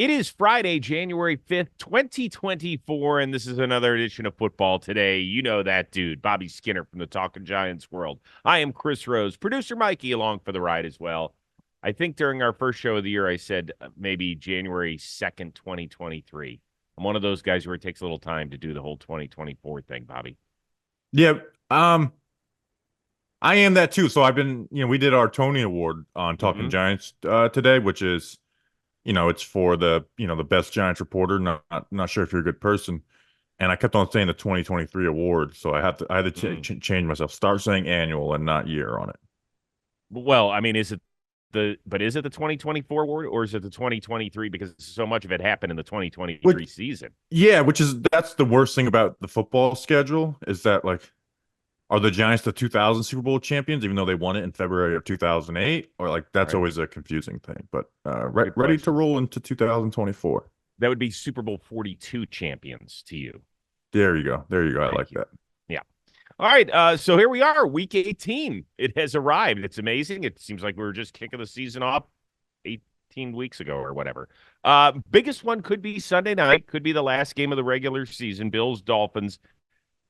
It is Friday, January 5th, 2024, and this is another edition of Football Today. You know that dude, Bobby Skinner from the Talking Giants world. I am Chris Rose, producer Mikey along for the ride as well. I think during our first show of the year, I said maybe January 2nd, 2023. I'm one of those guys where it takes a little time to do the whole 2024 thing, Bobby. Yeah, I am that too. So I've been, we did our Tony Award on Talking Mm-hmm. Giants today, which is, it's for the best Giants reporter. Not sure if you're a good person, and I kept on saying the 2023 award, so I had to change myself, start saying annual and not year on it. Well, I mean, is it the 2024 award or is it the 2023 because so much of it happened in the 2023 Which, season? yeah, that's the worst thing about the football schedule is that are the Giants the 2000 Super Bowl champions, even though they won it in February of 2008? Or that's Right. always a confusing thing. But Good ready to question. roll into 2024. That would be Super Bowl 42 champions to you. There you go. There you go. I Thank like you. that. Yeah. All right. So here we are, week 18. It has arrived. It's amazing. It seems like we were just kicking the season off 18 weeks ago or whatever. Biggest one could be Sunday night, could be the last game of the regular season, Bills, Dolphins.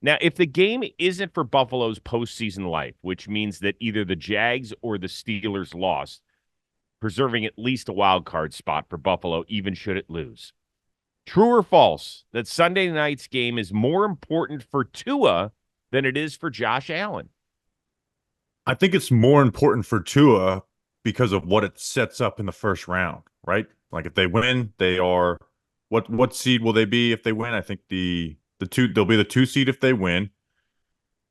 Now, if the game isn't for Buffalo's postseason life, which means that either the Jags or the Steelers lost, preserving at least a wild card spot for Buffalo, even should it lose. True or false that Sunday night's game is more important for Tua than it is for Josh Allen? I think it's more important for Tua because of what it sets up in the first round, right? Like if they win, they are what seed will they be if they win? I think the two they'll be the two seed if they win.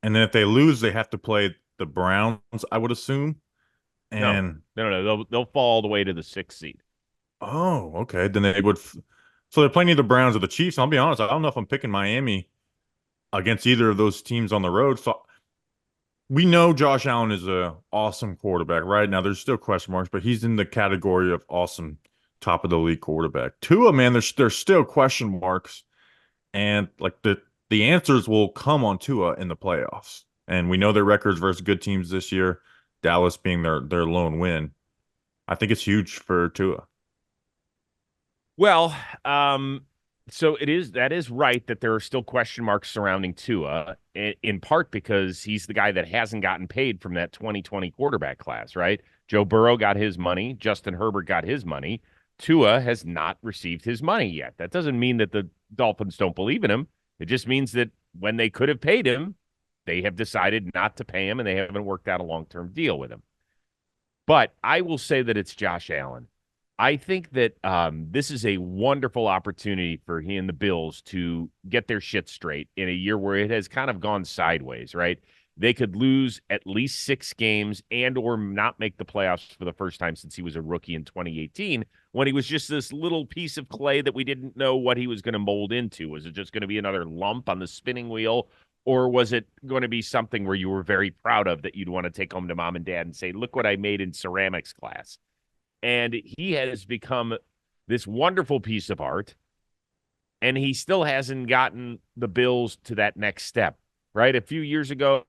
And then if they lose, they have to play the Browns, I would assume. No, And no. They'll fall all the way to the sixth seed. oh, okay. Then they would so they're playing either Browns or the Chiefs. I'll be honest, I don't know if I'm picking Miami against either of those teams on the road. So we know Josh Allen is a awesome quarterback. Right now, there's still question marks, but he's in the category of awesome, top of the league quarterback. Tua, man, there's still question marks, and like the answers will come on Tua in the playoffs. And we know their records versus good teams this year, Dallas being their lone win. I think it's huge for Tua. Well, so that is right that there are still question marks surrounding Tua, in part because he's the guy that hasn't gotten paid from that 2020 quarterback class, right? Joe Burrow got his money, Justin Herbert got his money. Tua has not received his money yet. That doesn't mean that the Dolphins don't believe in him. It just means that when they could have paid him, they have decided not to pay him and they haven't worked out a long-term deal with him. But I will say that it's Josh Allen. I think that this is a wonderful opportunity for he and the Bills to get their shit straight in a year where it has kind of gone sideways, right? They could lose at least 6 games and or not make the playoffs for the first time since he was a rookie in 2018 when he was just this little piece of clay that we didn't know what he was going to mold into. Was it just going to be another lump on the spinning wheel? Or was it going to be something where you were very proud of that you'd want to take home to mom and dad and say, look what I made in ceramics class? And he has become this wonderful piece of art, and he still hasn't gotten the Bills to that next step, right? A few years ago,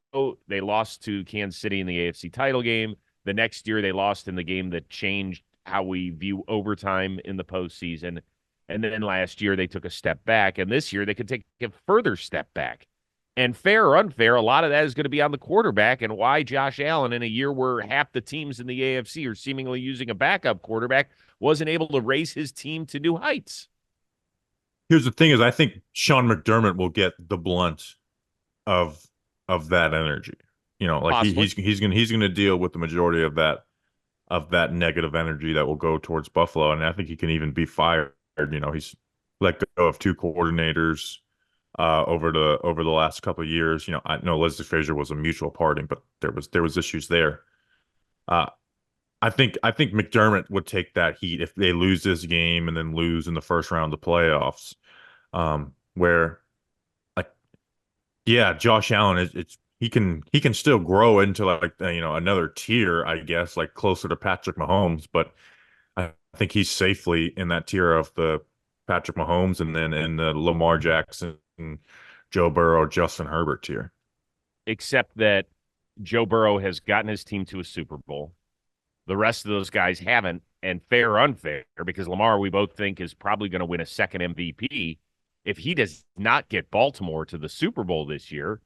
they lost to Kansas City in the AFC title game. The next year, they lost in the game that changed how we view overtime in the postseason. And then last year, they took a step back, and this year, they could take a further step back. And fair or unfair, a lot of that is going to be on the quarterback and why Josh Allen, in a year where half the teams in the AFC are seemingly using a backup quarterback, wasn't able to raise his team to new heights. Here's the thing: is I think Sean McDermott will get the blunt of that energy. Like Possibly. he's gonna deal with the majority of that negative energy that will go towards Buffalo, and I think he can even be fired. He's let go of two coordinators over the last couple of years. I know Leslie Frazier was a mutual parting, but there was issues there. Uh, I think McDermott would take that heat if they lose this game and then lose in the first round of the playoffs. Where like yeah, Josh Allen is it's he can still grow into another tier, I guess, like closer to Patrick Mahomes, but I think he's safely in that tier of the Patrick Mahomes and then in the Lamar Jackson, Joe Burrow, Justin Herbert tier. Except that Joe Burrow has gotten his team to a Super Bowl. The rest of those guys haven't, and fair or unfair, because Lamar, we both think, is probably going to win a second MVP. If he does not get Baltimore to the Super Bowl this year,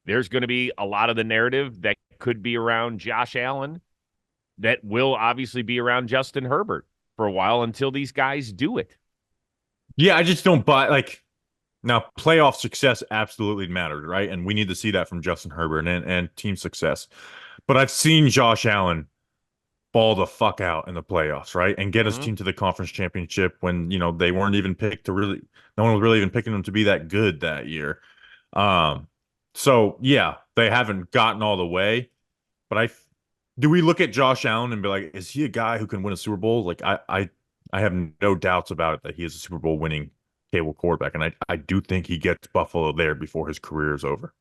there's going to be a lot of the narrative that could be around Josh Allen that will obviously be around Justin Herbert for a while until these guys do it. Yeah, I just don't buy like now playoff success absolutely matters, right? And we need to see that from Justin Herbert and team success. But I've seen Josh Allen ball the fuck out in the playoffs, right? And get his Mm-hmm. team to the conference championship when, they weren't even picked to really, no one was really even picking them to be that good that year. Um, so yeah, they haven't gotten all the way, but do we look at Josh Allen and be like, is he a guy who can win a Super Bowl? Like I have no doubts about it that he is a Super Bowl winning cable quarterback, and I do think he gets Buffalo there before his career is over.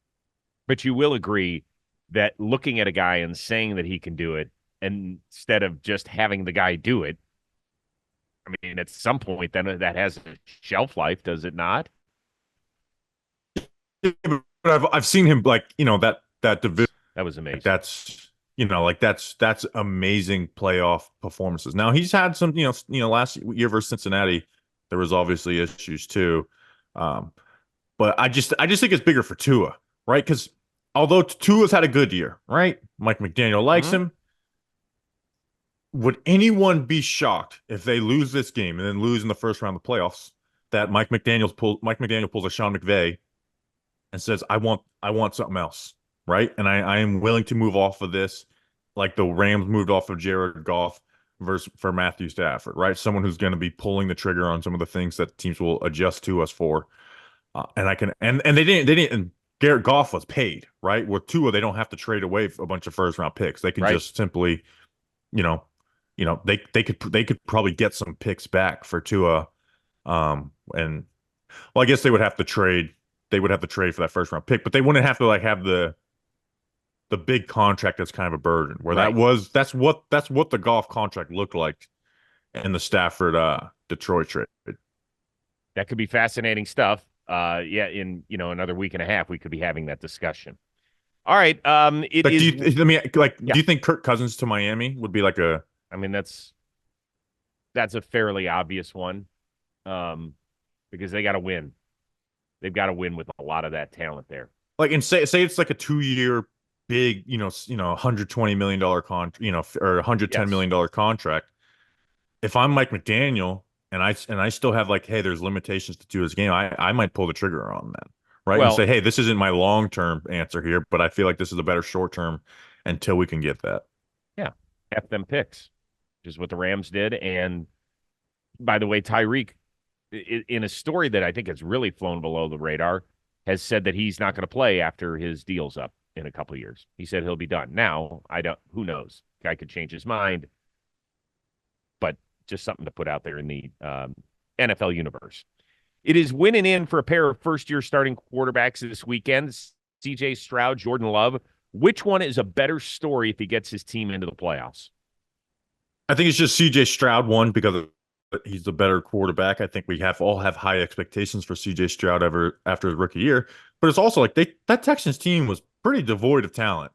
But you will agree that looking at a guy and saying that he can do it, instead of just having the guy do it, I mean, at some point, then that has a shelf life, does it not? But I've seen him like that division. That was amazing. That's amazing playoff performances. Now he's had some, last year versus Cincinnati, there was obviously issues too. Um, but I just think it's bigger for Tua, right? Because although Tua's had a good year, right? Mike McDaniel likes Mm-hmm. him. Would anyone be shocked if they lose this game and then lose in the first round of the playoffs that Mike McDaniel pulls a Sean McVay and says, I want something else, right? And I am willing to move off of this, like the Rams moved off of Jared Goff versus for Matthew Stafford, right? Someone who's going to be pulling the trigger on some of the things that teams will adjust to us for. And I can and they didn't and Garrett Goff was paid, right? With Tua, they don't have to trade away a bunch of first round picks. They can Right. just simply, you know, they could probably get some picks back for Tua. And well, I guess they would have to trade. They would have to trade for that first round pick, but they wouldn't have to like have the big contract that's kind of a burden. Where Right. that's what the golf contract looked like in the Stafford Detroit trade. That could be fascinating stuff. Yeah, in another week and a half, we could be having that discussion. All right. It Like, is. do Yeah. you think Kirk Cousins to Miami would be like a I mean, that's a fairly obvious one, um, because they got to win. They've got to win with a lot of that talent there. like and say it's like a 2 year big, $120 million or $110 Yes. million contract. If I'm Mike McDaniel and I still have like, hey, there's limitations to his game, I might pull the trigger on that, right? And say, Well, hey, this isn't my long term answer here, but I feel like this is a better short term until we can get that. yeah, F them picks, which is what the Rams did. And by the way, Tyreek, in a story that I think has really flown below the radar, has said that he's not going to play after his deal's up in a couple of years. He said he'll be done. Now, I don't. Who knows? Guy could change his mind, but just something to put out there in the NFL universe. It is winning in for a pair of first-year starting quarterbacks this weekend. C.J. Stroud, Jordan Love. Which one is a better story if he gets his team into the playoffs? I think it's just CJ Stroud one because he's the better quarterback. I think we all have high expectations for CJ Stroud ever after his rookie year, but it's also like that Texans team was pretty devoid of talent,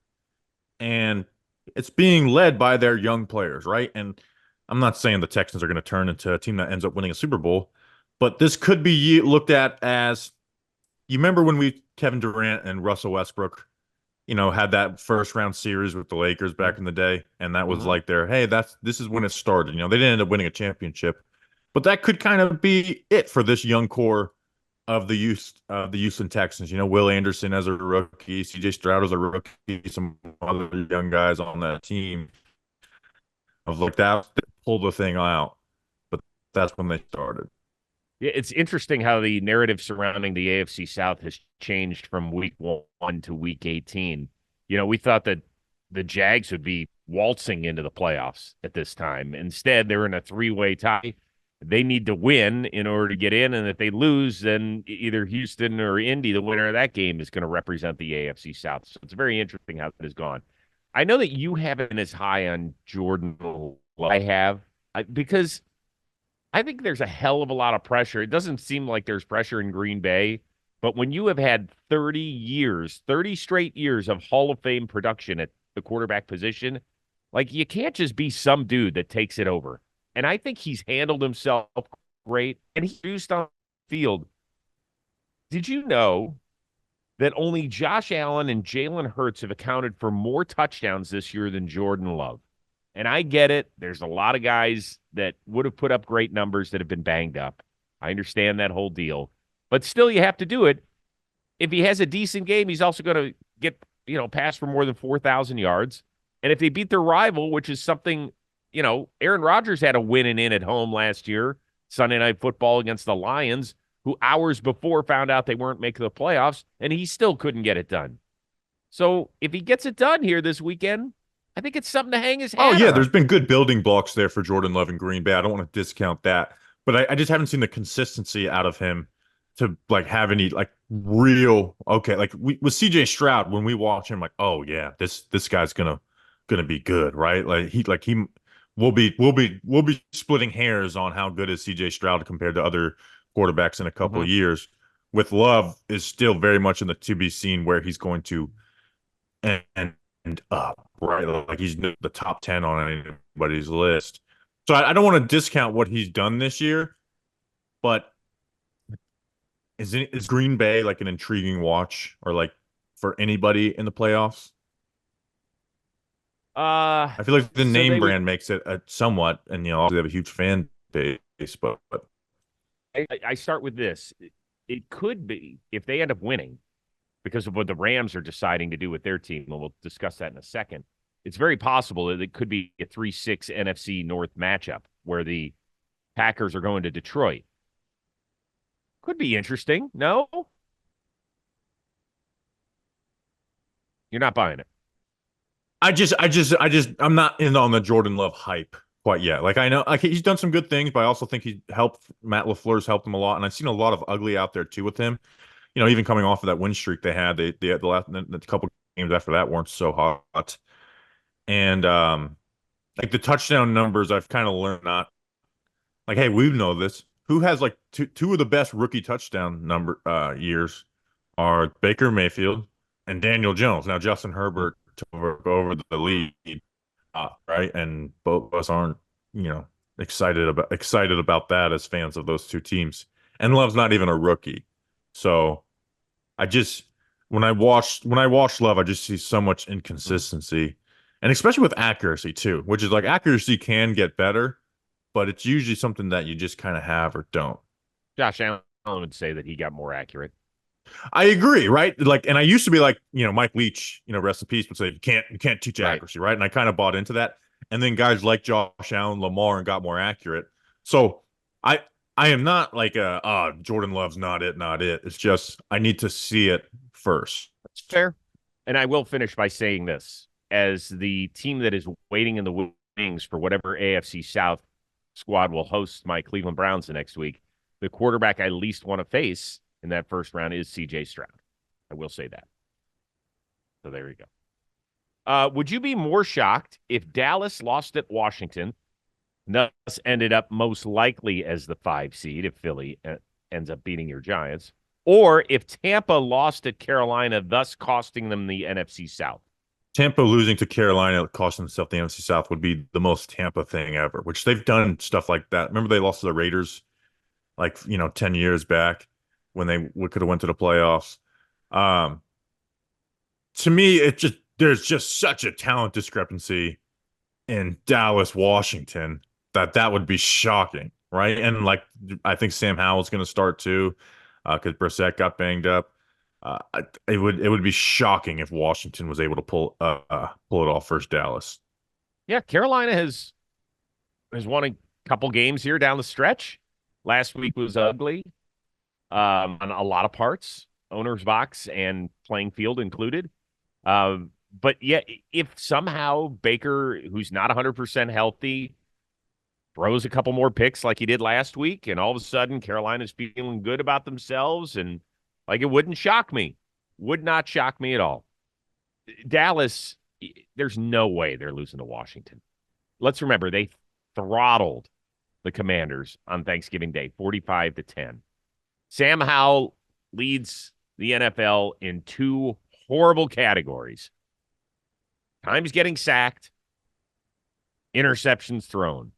and it's being led by their young players, right? And I'm not saying the Texans are going to turn into a team that ends up winning a Super Bowl, but this could be looked at as you remember when Kevin Durant and Russell Westbrook, had that first round series with the Lakers back in the day, and that was Mm-hmm. like hey, this is when it started. They didn't end up winning a championship, but that could kind of be it for this young core of the Houston Texans. Will Anderson as a rookie, CJ Stroud as a rookie, some other young guys on that team of like that pull the thing out. But that's when they started. Yeah, it's interesting how the narrative surrounding the AFC South has changed from week 1 to week 18. We thought that the Jags would be waltzing into the playoffs at this time. Instead, they're in a three-way tie. They need to win in order to get in, and if they lose, then either Houston or Indy, the winner of that game, is going to represent the AFC South. So it's very interesting how that has gone. I know that you haven't been as high on Jordan Love. I have, because I think there's a hell of a lot of pressure. It doesn't seem like there's pressure in Green Bay, but when you have had 30 years, 30 straight years of Hall of Fame production at the quarterback position, Like, you can't just be some dude that takes it over. And I think he's handled himself great, and he used on the field. Did you know that only Josh Allen and Jalen Hurts have accounted for more touchdowns this year than Jordan Love? And I get it. There's a lot of guys that would have put up great numbers that have been banged up. I understand that whole deal. But still, you have to do it. If he has a decent game, he's also going to get, pass for more than 4,000 yards. And if they beat their rival, which is something, Aaron Rodgers had a win and in at home last year, Sunday Night Football against the Lions, who hours before found out they weren't making the playoffs, and he still couldn't get it done. So if he gets it done here this weekend, I think it's something to hang his Oh hat yeah, there's on. been good building blocks there for Jordan Love in Green Bay. I don't want to discount that, but I just haven't seen the consistency out of him to like have any like real okay. Like with CJ Stroud, when we watch him, like oh yeah, this guy's gonna be good, right? Like he we'll be splitting hairs on how good is CJ Stroud compared to other quarterbacks in a couple Mm-hmm. of years. With Love is still very much in the to be seen where he's going to end up, right? Like he's the top 10 on anybody's list. So I don't want to discount what he's done this year, but is Green Bay like an intriguing watch or like for anybody in the playoffs? I feel like the So name they would. brand makes it a somewhat, and obviously they have a huge fan base, but I start with this. It could be if they end up winning because of what the Rams are deciding to do with their team, and we'll discuss that in a second. It's very possible that it could be a 3-6 NFC North matchup where the Packers are going to Detroit. Could be interesting. No, you're not buying it. I'm not in on the Jordan Love hype quite yet. Like I know, like he's done some good things, but I also think he helped Matt LaFleur's helped him a lot, and I've seen a lot of ugly out there too with him. Even coming off of that win streak they had, they had the couple games after that weren't so hot, and like the touchdown numbers, I've kind of learned not like, hey, we know this. Who has like two of the best rookie touchdown number years are Baker Mayfield and Daniel Jones. Now Justin Herbert took over the lead, right? And both of us aren't, you know, excited about that as fans of those two teams. And Love's not even a rookie. So I just when I watch Love, I just see so much Mhm. inconsistency. And especially with accuracy too, which is like accuracy can get better, but it's usually something that you just kind of have or don't. Josh Allen would say that he got more accurate. I agree, right? Like, and I used to be like, Mike Leach, rest in peace, would say you can't teach Right. accuracy, right? And I kind of bought into that. And then guys like Josh Allen, Lamar, and got more accurate. So I I am not like Jordan Love's not it, not it. It's just I need to see it first. That's fair. And I will finish by saying this as the team that is waiting in the wings for whatever AFC South squad will host my Cleveland Browns the next week, the quarterback I least want to face in that first round is CJ Stroud. I will say that. So there you go. Would you be more shocked if Dallas lost at Washington, thus ended up most likely as the 5 seed if Philly ends up beating your Giants, or if Tampa lost at Carolina, thus costing them the NFC South? Tampa losing to Carolina costing themselves the NFC South would be the most Tampa thing ever, which they've done stuff like that. Remember they lost to the Raiders like, 10 years back when they could have went to the playoffs. Um, to me, there's just such a talent discrepancy in Dallas, Washington that would be shocking, right? And like I think Sam Howell's going to start too, because Brissett got banged up. It would be shocking if Washington was able to pull it off versus Dallas. Yeah, Carolina has won a couple games here down the stretch. Last week was ugly on a lot of parts, owner's box and playing field included. But yeah, if somehow Baker, who's not 100% healthy, throws a couple more picks like he did last week, and all of a sudden Carolina's feeling good about themselves, and like it wouldn't shock me, would not shock me at all. Dallas, there's no way they're losing to Washington. Let's remember they throttled the Commanders on Thanksgiving Day, 45-10. Sam Howell leads the NFL in two horrible categories. Times getting sacked interceptions thrown.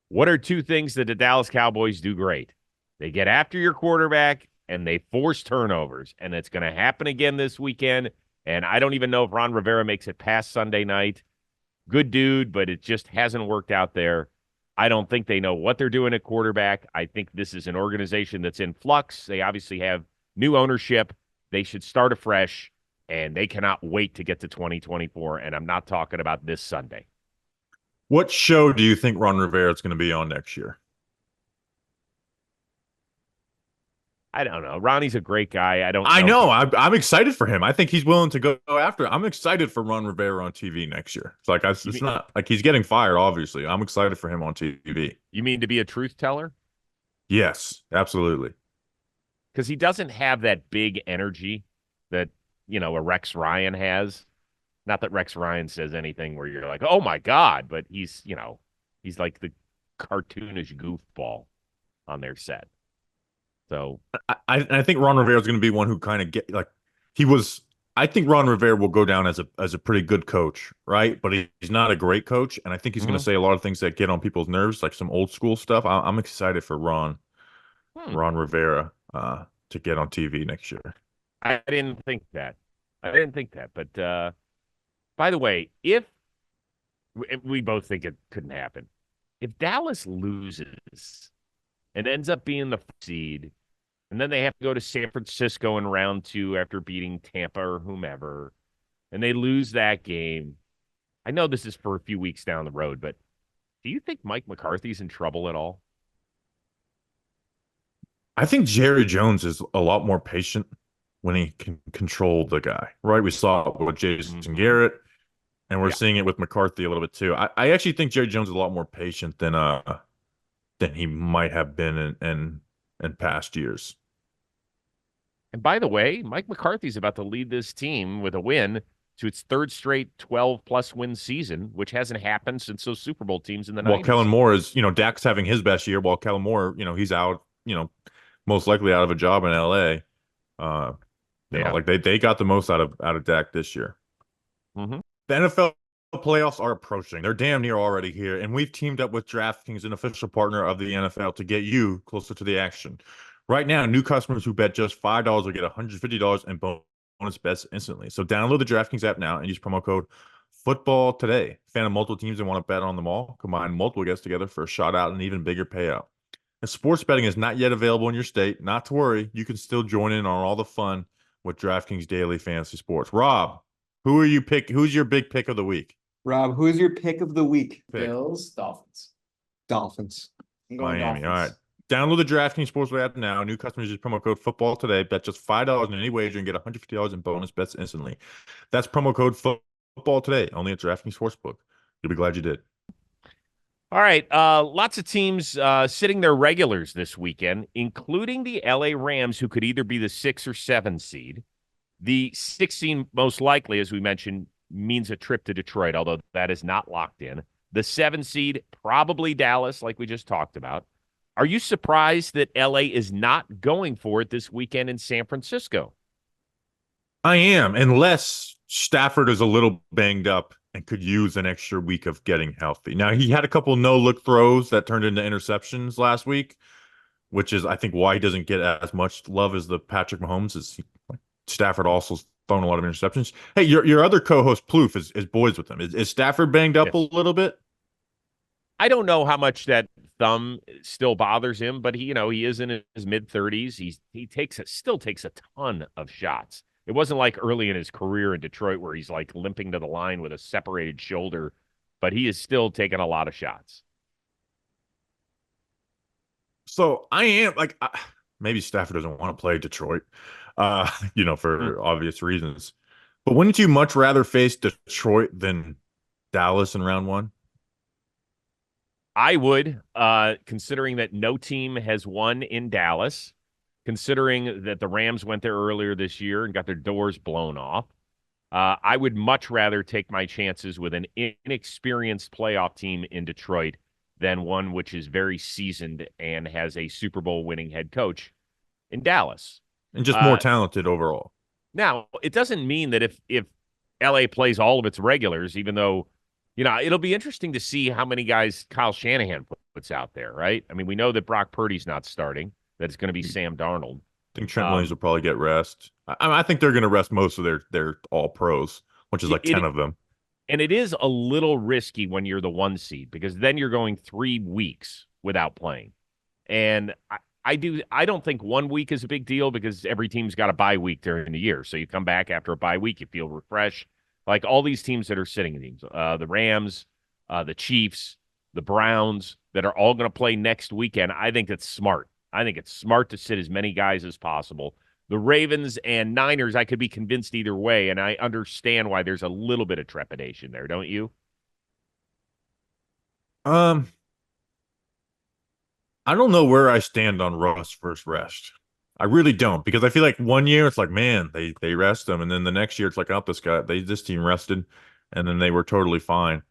What are two things that the Dallas Cowboys do great? They get after your quarterback and they force turnovers, and it's going to happen again this weekend. And I don't even know if Ron Rivera makes it past Sunday night. Good dude, but it just hasn't worked out there. I don't think they know what they're doing at quarterback. I think this is an organization that's in flux. They obviously have new ownership. They should start afresh, and they cannot wait to get to 2024. And I'm not talking about this Sunday. What show do you think Ron Rivera is going to be on next year? I don't know. Ronnie's a great guy. I don't I know if know. he, I'm excited for him. I think he's willing to go after. I'm excited for Ron Rivera on TV next year. It's like you it's mean, not like he's getting fired. Obviously, I'm excited for him on TV. you mean to be a truth teller? Yes, absolutely. Because he doesn't have that big energy that, a Rex Ryan has. Not that Rex Ryan says anything where you're like, oh my God, but he's like the cartoonish goofball on their set. So I think Ron Rivera is going to be one who kind of get like he was. I think Ron Rivera will go down as a pretty good coach, right? But he's not a great coach, and I think he's going to mhm. say a lot of things that get on people's nerves, like some old school stuff. I'm excited for Hmm. Ron Rivera to get on TV next year. I didn't think that. I didn't think that. But by the way, if we both think it couldn't happen, if Dallas loses and ends up being the seed, and then they have to go to San Francisco in round two after beating Tampa or whomever, and they lose that game. I know this is for a few weeks down the road, but do you think Mike McCarthy's in trouble at all? I think Jerry Jones is a lot more patient when he can control the guy, right? We saw it with Jason Hmm. Garrett, and we're Yeah. seeing it with McCarthy a little bit too. I actually think Jerry Jones is a lot more patient than he might have been in past years. And by the way, Mike McCarthy's about to lead this team with a win to its third straight 12 plus win season, which hasn't happened since those Super Bowl teams in the While Kellen 90s. Moore is, Dak's having his best year, while Kellen Moore, he's out, most likely out of a job in LA. Uh, Yeah. like they got the most out of Dak this year. Hmm. The NFL playoffs are approaching. They're damn near already here, and we've teamed up with DraftKings, an official partner of the NFL, to get you closer to the action. Right now, new customers who bet just $5 will get $150 in bonus bets instantly. So download the DraftKings app now and use promo code football today. Fan of multiple teams and want to bet on them all? Combine multiple guests together for a shot out and an even bigger payout. If sports betting is not yet available in your state, not to worry. You can still join in on all the fun with DraftKings Daily Fantasy Sports. Rob, who's your big pick of the week? Rob, who's your pick of the week? Pick. Bills, Dolphins. Dolphins. I'm going Miami. Dolphins. All right. Download the DraftKings Sportsbook app now. New customers use promo code football today. Bet just $5 in any wager and get $150 in bonus bets instantly. That's promo code football today, only at DraftKings Sportsbook. You'll be glad you did. All right. Lots of teams sitting their regulars this weekend, including the LA Rams, who could either be the 6 or 7 seed. The 16 most likely, as we mentioned, means a trip to Detroit, although that is not locked in. The 7 seed, probably Dallas, like we just talked about. Are you surprised that LA is not going for it this weekend in San Francisco? I am, unless Stafford is a little banged up and could use an extra week of getting healthy. Now, he had a couple no-look throws that turned into interceptions last week, which is, I think, why he doesn't get as much love as the Patrick Mahomes. Stafford also thrown a lot of interceptions. Hey, your other co-host Plouffe is boys with him. Is Stafford banged up a Yes. little bit? I don't know how much that thumb still bothers him, but he is in his mid 30s. He still takes a ton of shots. It wasn't like early in his career in Detroit where he's like limping to the line with a separated shoulder, but he is still taking a lot of shots. So I am like, maybe Stafford doesn't want to play Detroit, Hmm. for obvious reasons. But wouldn't you much rather face Detroit than Dallas in round one? I would, considering that no team has won in Dallas, considering that the Rams went there earlier this year and got their doors blown off. I would much rather take my chances with an inexperienced playoff team in Detroit than one which is very seasoned and has a Super Bowl winning head coach in Dallas. And just more Uh, talented overall. Now, it doesn't mean that if LA plays all of its regulars, even though It'll be interesting to see how many guys Kyle Shanahan puts out there, right? I mean, we know that Brock Purdy's not starting, that it's going to be Sam Darnold. I think Trent Williams will probably get rest. I think they're going to rest most of their all pros, which is like 10 of them. And it is a little risky when you're the 1 seed because then you're going 3 weeks without playing. And I don't think 1 week is a big deal because every team's got a bye week during the year. So you come back after a bye week, you feel refreshed. Like all these teams that are sitting teams, the Rams, the Chiefs, the Browns, that are all going to play next weekend. I think it's smart. I think it's smart to sit as many guys as possible. The Ravens and Niners, I could be convinced either way, and I understand why there's a little bit of trepidation there, don't you? I don't know where I stand on Russ first rest. I really don't, because I feel like 1 year it's like, man, they rest him, and then the next year it's like, oh, this team rested, and then they were totally fine.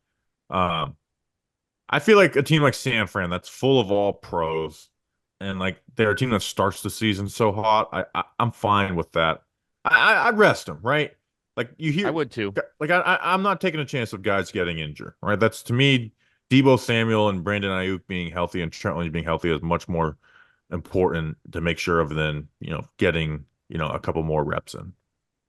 I feel like a team like San Fran that's full of all pros, and like they're a team that starts the season so hot. I'm fine with that. I'd rest them, right? Like you hear, I would too. Like I'm not taking a chance of guys getting injured, right? That's to me, Debo Samuel and Brandon Ayuk being healthy and Trent Williams being healthy is much more important to make sure of than getting a couple more reps in.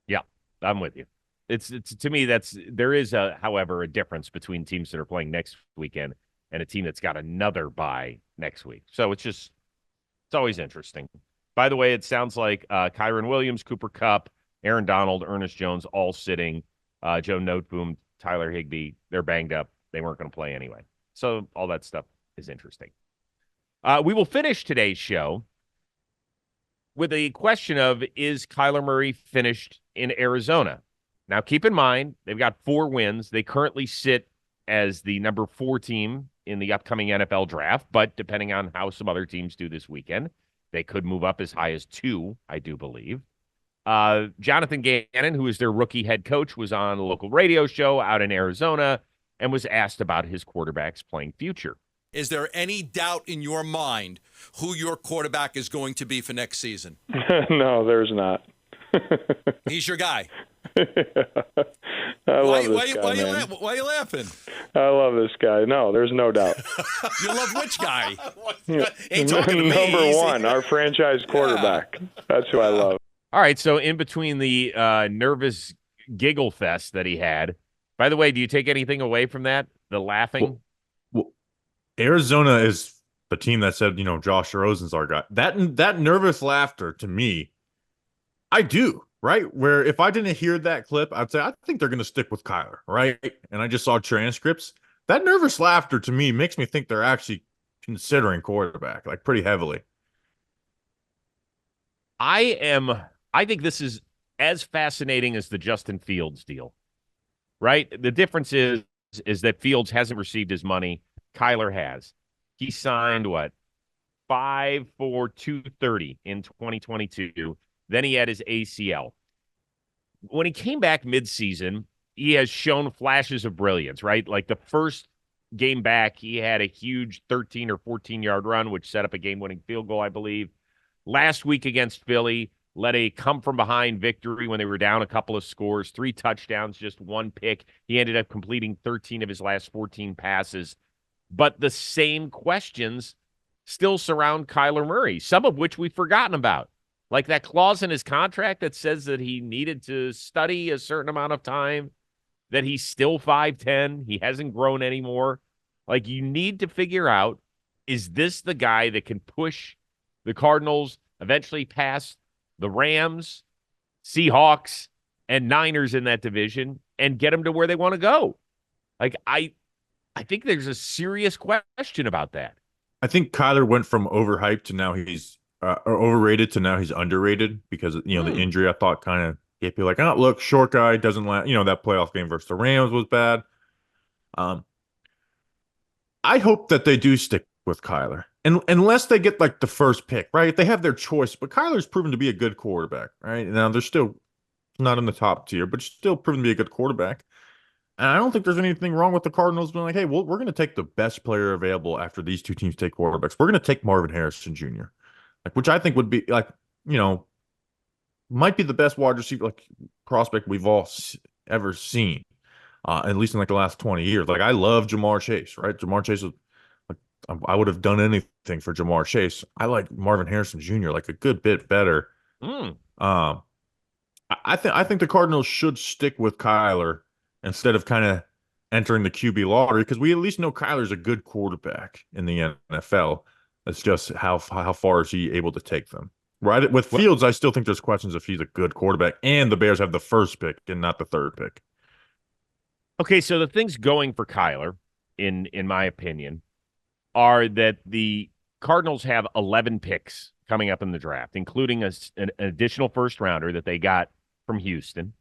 Yeah, I'm with you. It's to me there is however a difference between teams that are playing next weekend and a team that's got another bye next week. So it's always interesting. By the way, it sounds like Kyron Williams, Cooper Kupp, Aaron Donald, Ernest Jones all sitting. Joe Noteboom, Tyler Higbee, they're banged up. They weren't going to play anyway. So all that stuff is interesting. We will finish today's show with a question of, is Kyler Murray finished in Arizona? Now, keep in mind, they've got 4 wins. They currently sit as the number 4 team in the upcoming NFL draft, but depending on how some other teams do this weekend, they could move up as high as 2, I do believe. Jonathan Gannon, who is their rookie head coach, was on a local radio show out in Arizona and was asked about his quarterback's playing future. Is there any doubt in your mind who your quarterback is going to be for next season? No, there's not. He's your guy. I love this guy, man. Why are you laughing? I love this guy. No, there's no doubt. You love which guy? Ain't talking to me. Number 1, our franchise quarterback. Yeah. That's who I love. All right, so in between the nervous giggle fest that he had, by the way, do you take anything away from that? The laughing? Well, Arizona is the team that said, Josh Rosen's our guy. That nervous laughter to me, I do, right? Where if I didn't hear that clip, I'd say, I think they're going to stick with Kyler, right? And I just saw transcripts. That nervous laughter to me makes me think they're actually considering quarterback, like pretty heavily. I think this is as fascinating as the Justin Fields deal, right? The difference is that Fields hasn't received his money. Kyler has. He signed 5 for $230 in 2022. Then he had his ACL. When he came back midseason, he has shown flashes of brilliance, right? Like the first game back, he had a huge 13 or 14-yard run, which set up a game-winning field goal, I believe. Last week against Philly, led a come-from-behind victory when they were down a couple of scores, 3 touchdowns, just 1 pick. He ended up completing 13 of his last 14 passes. But the same questions still surround Kyler Murray, some of which we've forgotten about. Like that clause in his contract that says that he needed to study a certain amount of time, that he's still 5'10", he hasn't grown anymore. Like, you need to figure out, is this the guy that can push the Cardinals, eventually past the Rams, Seahawks, and Niners in that division and get them to where they want to go? Like, I think there's a serious question about that. I think Kyler went from overhyped to now he's or overrated to now he's underrated because the injury I thought kind of gave people like, oh, look, short guy doesn't last. That playoff game versus the Rams was bad. I hope that they do stick with Kyler, and unless they get like the first pick, right? They have their choice, but Kyler's proven to be a good quarterback, right? Now they're still not in the top tier, but still proven to be a good quarterback. And I don't think there's anything wrong with the Cardinals being like, hey, well, we're going to take the best player available after these two teams take quarterbacks. We're going to take Marvin Harrison Jr., which I think would be might be the best wide receiver prospect we've all ever seen. at least in like the last 20 years. Like I love Jamar Chase, right? Jamar Chase was like, I would have done anything for Jamar Chase. I like Marvin Harrison Jr. like a good bit better. Mm. Um, I think the Cardinals should stick with Kyler instead of kind of entering the QB lottery because we at least know Kyler's a good quarterback in the NFL. It's just how far is he able to take them? Right with Well, Fields, I still think there's questions if he's a good quarterback, and the Bears have the first pick and not the third pick. okay, so the things going for Kyler, in my opinion, are that the Cardinals have 11 picks coming up in the draft, including an additional first rounder that they got from Houston.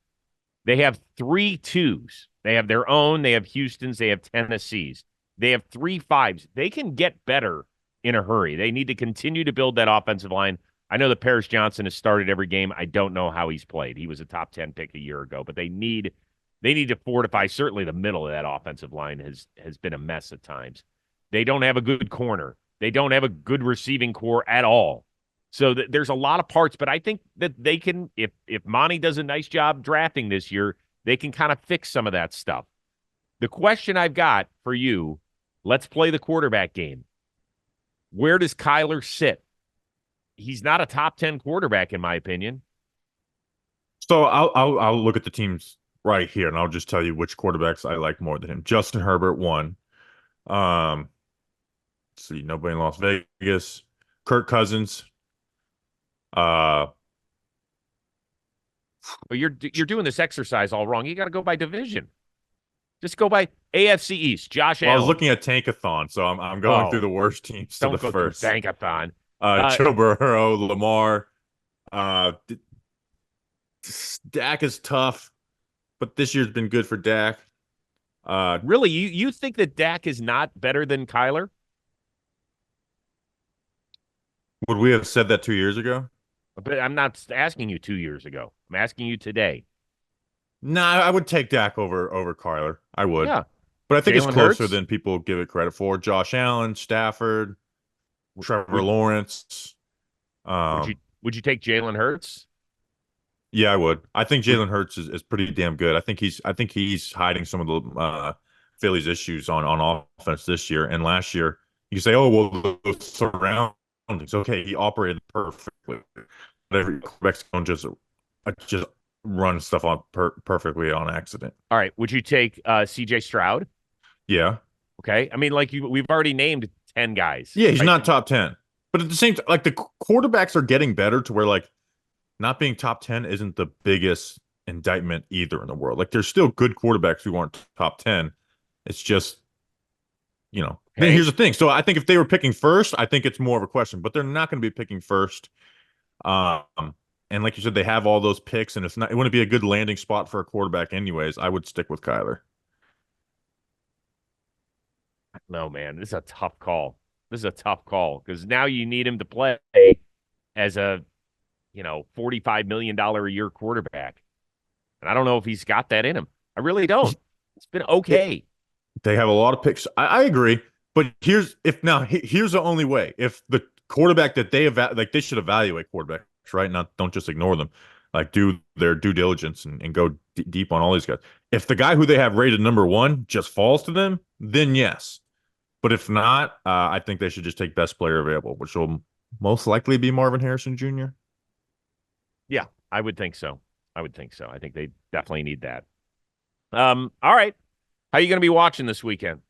They have 3 twos. They have their own. They have Houston's. They have Tennessee's. They have 3 fives. They can get better in a hurry. They need to continue to build that offensive line. I know that Paris Johnson has started every game. I don't know how he's played. He was a top 10 pick a year ago, but they need to fortify. Certainly the middle of that offensive line has been a mess at times. They don't have a good corner. They don't have a good receiving core at all. So there's a lot of parts, but I think that they can, if Monty does a nice job drafting this year, they can kind of fix some of that stuff. The question I've got for you, let's play the quarterback game. Where does Kyler sit? He's not a top 10 quarterback, in my opinion. So I'll look at the teams right here, and I'll just tell you which quarterbacks I like more than him. Justin Herbert, 1. Let's see, nobody in Las Vegas. Kirk Cousins. But you're doing this exercise all wrong. You got to go by division. Just go by AFC East. Josh Allen. I was looking at Tankathon, so I'm going through the worst teams to Don't the go first. through Tankathon. Joe Burrow, Lamar. Dak is tough, but this year's been good for Dak. Really, you think that Dak is not better than Kyler? Would we have said that 2 years ago? But I'm not asking you 2 years ago. I'm asking you today. Nah, I would take Dak over Kyler. I would. Yeah. But I think it's Jalen closer Hurts? than people give it credit for. Josh Allen, Stafford, Trevor Lawrence. Would you take Jalen Hurts? Yeah, I would. I think Jalen Hurts is pretty damn good. I think he's hiding some of the Phillies' issues on offense this year and last year. You say, oh well, the surroundings. Okay, he operated perfectly. But every quarterback's don't just run stuff on perfectly on accident. All right. Would you take C.J. Stroud? Yeah. Okay. I mean, we've already named 10 guys. Yeah, he's right? not top 10. But at the same time, like the quarterbacks are getting better to where like not being top 10 isn't the biggest indictment either in the world. Like there's still good quarterbacks who aren't top 10. It's just, Okay. Then here's the thing. So I think if they were picking first, I think it's more of a question, but they're not going to be picking first. And like you said, they have all those picks, and it wouldn't be a good landing spot for a quarterback anyways. I would stick with Kyler. No, man, this is a tough call. This is a tough call because now you need him to play as a, $45 million a year quarterback. And I don't know if he's got that in him. I really don't. It's been okay. They have a lot of picks. I agree. But here's the only way. If the quarterback that they should evaluate quarterbacks, right? Don't just ignore them. Like do their due diligence and go deep on all these guys. If the guy who they have rated number 1 just falls to them, then yes. But if not, I think they should just take best player available, which will most likely be Marvin Harrison Jr. Yeah, I would think so. I think they definitely need that. All right. How are you going to be watching this weekend?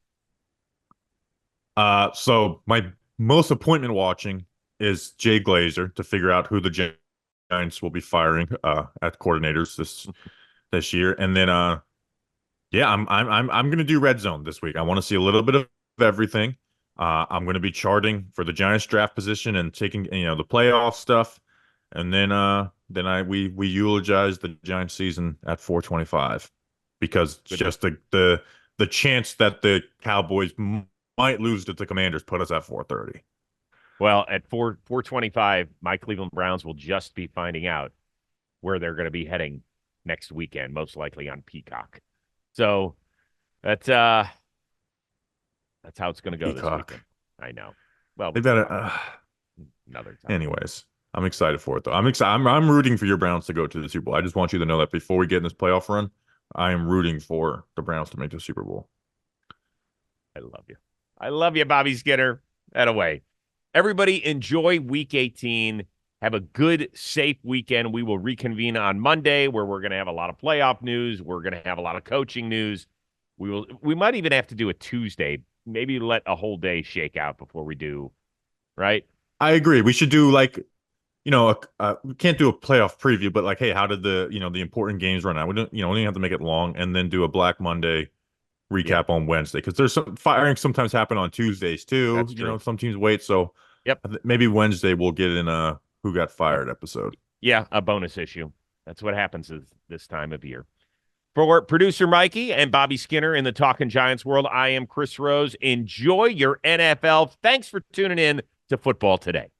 So my most appointment watching is Jay Glazer to figure out who the Giants will be firing at coordinators this year, and then yeah, I'm gonna do Red Zone this week. I want to see a little bit of everything. I'm gonna be charting for the Giants draft position and taking the playoff stuff, and then we eulogize the Giants season at 4:25 because it's just the chance that the Cowboys might lose to the Commanders put us at 4:30. Well, at 4:25, my Cleveland Browns will just be finding out where they're going to be heading next weekend, most likely on Peacock. So that's how it's going to go Peacock. this weekend. I know. Well, They've got another time. Anyways, I'm excited for it though. I'm excited. I'm rooting for your Browns to go to the Super Bowl. I just want you to know that before we get in this playoff run, I am rooting for the Browns to make the Super Bowl. I love you. I love you, Bobby Skinner. That away. Everybody enjoy week 18. Have a good, safe weekend. We will reconvene on Monday where we're going to have a lot of playoff news. We're going to have a lot of coaching news. We might even have to do a Tuesday. Maybe let a whole day shake out before we do, right? I agree. We should do like, we can't do a playoff preview, but like, hey, how did the important games run out? We don't, we don't even have to make it long, and then do a Black Monday recap on Wednesday, because there's some firings sometimes happen on Tuesdays too. That's true. Some teams wait. So maybe Wednesday we'll get in a Who Got Fired episode. Yeah, a bonus issue. That's what happens this time of year. For producer Mikey and Bobby Skinner in the Talking Giants world, I am Chris Rose. Enjoy your NFL. Thanks for tuning in to Football Today.